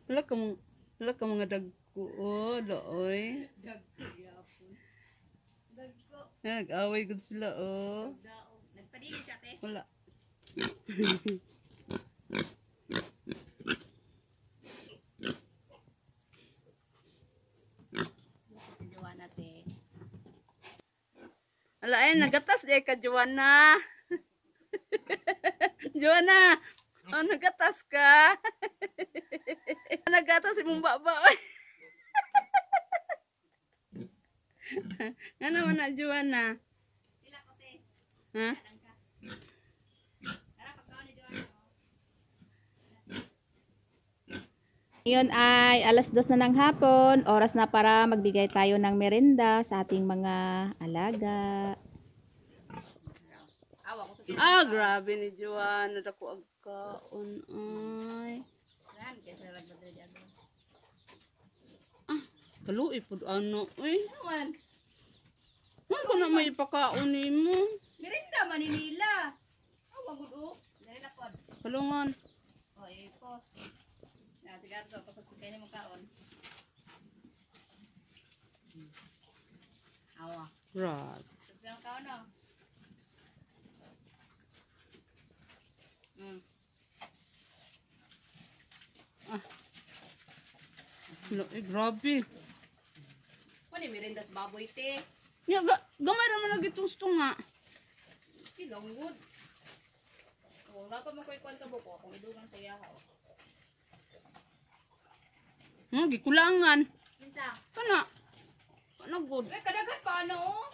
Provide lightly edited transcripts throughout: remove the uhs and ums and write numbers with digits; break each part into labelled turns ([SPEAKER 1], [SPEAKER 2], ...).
[SPEAKER 1] Wala ka mga, wala ka mga dagko, oh, looy.
[SPEAKER 2] Dagko yapon. Dagko.
[SPEAKER 1] Nag-away gud sila, oh.
[SPEAKER 2] Daog. Nagpadili siya te.
[SPEAKER 1] Wala.
[SPEAKER 2] Joanna te.
[SPEAKER 1] Ala, ay, nagatas di ka, Joanna. Joanna, oh, nagatas ka. Nagatas imong baba. Ano man na, Joanna?
[SPEAKER 2] Sila ko te.
[SPEAKER 1] Ha?
[SPEAKER 2] Tara pagkaon ni Joanna.
[SPEAKER 3] Ngayon ay alas 2 na ng hapon, oras na para magbigay tayo ng merenda sa ating mga alaga.
[SPEAKER 2] Awa ko sa
[SPEAKER 1] Ah, grabe ni Joanna. Dako agkaon, ay.
[SPEAKER 2] sinahan kaya sa lagmadre di ako.
[SPEAKER 1] Kaluoy pud ano, uy.
[SPEAKER 2] Naman.
[SPEAKER 1] Ano ko na may pakaon nimo?
[SPEAKER 2] Merinda man ni nila. Awa gud o. Dali na pod.
[SPEAKER 1] Kalungan.
[SPEAKER 2] Oy, pos. Na sigardo kapag kanya mo kaon. Awa.
[SPEAKER 1] Right.
[SPEAKER 2] Saan kaon no?
[SPEAKER 1] Grabe.
[SPEAKER 2] Wala merinda sa baboy te.
[SPEAKER 1] Ya, gamay naman lagi itong nga.
[SPEAKER 2] Kilang good. Wala pa makoy kwanta buko kung idugang sa yahaw.
[SPEAKER 1] Gikulangan.
[SPEAKER 2] Minsa.
[SPEAKER 1] Kana. Kana good.
[SPEAKER 2] Ay, kadagan pa ano oh.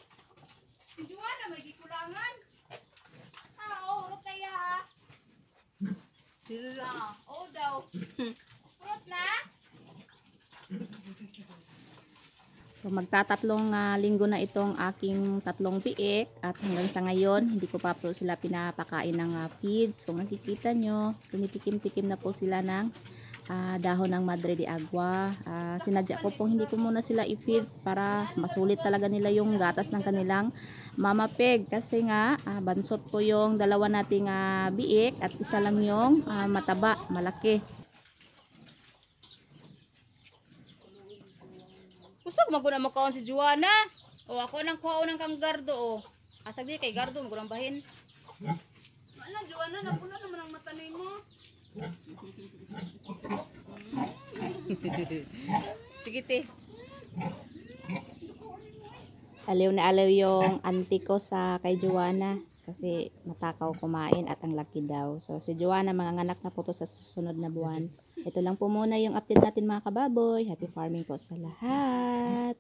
[SPEAKER 2] Si Joanna may gikulangan. Oo, urot na yaha.
[SPEAKER 1] Sila.
[SPEAKER 2] Oo daw. Urot na.
[SPEAKER 3] So magtatatlong linggo na itong aking tatlong piik at hanggang sa ngayon hindi ko pa po sila pinapakain ng feeds. Kung nakikita nyo, tumitikim-tikim na po sila ng dahon ng Madre de Agua. Sinadya ko po hindi ko muna sila i-feeds para masulit talaga nila yung gatas ng kanilang mama pig. Kasi nga bansot po yung dalawa nating biik at isa lang yung mataba, malaki.
[SPEAKER 2] Kusog maguna makaon si Joanna. O ako nang kuhaon ng kang gardo o. Asag di kay gardo magurang bahin.
[SPEAKER 1] Ano, Joanna, napula naman ang mata mo.
[SPEAKER 2] Sige te.
[SPEAKER 3] Aliw na aliw yung auntie ko sa kay Joanna kasi matakaw kumain at ang laki daw. So si Joanna manganganak na po to sa susunod na buwan. Ito lang po muna yung update natin mga kababoy. Happy farming po sa lahat.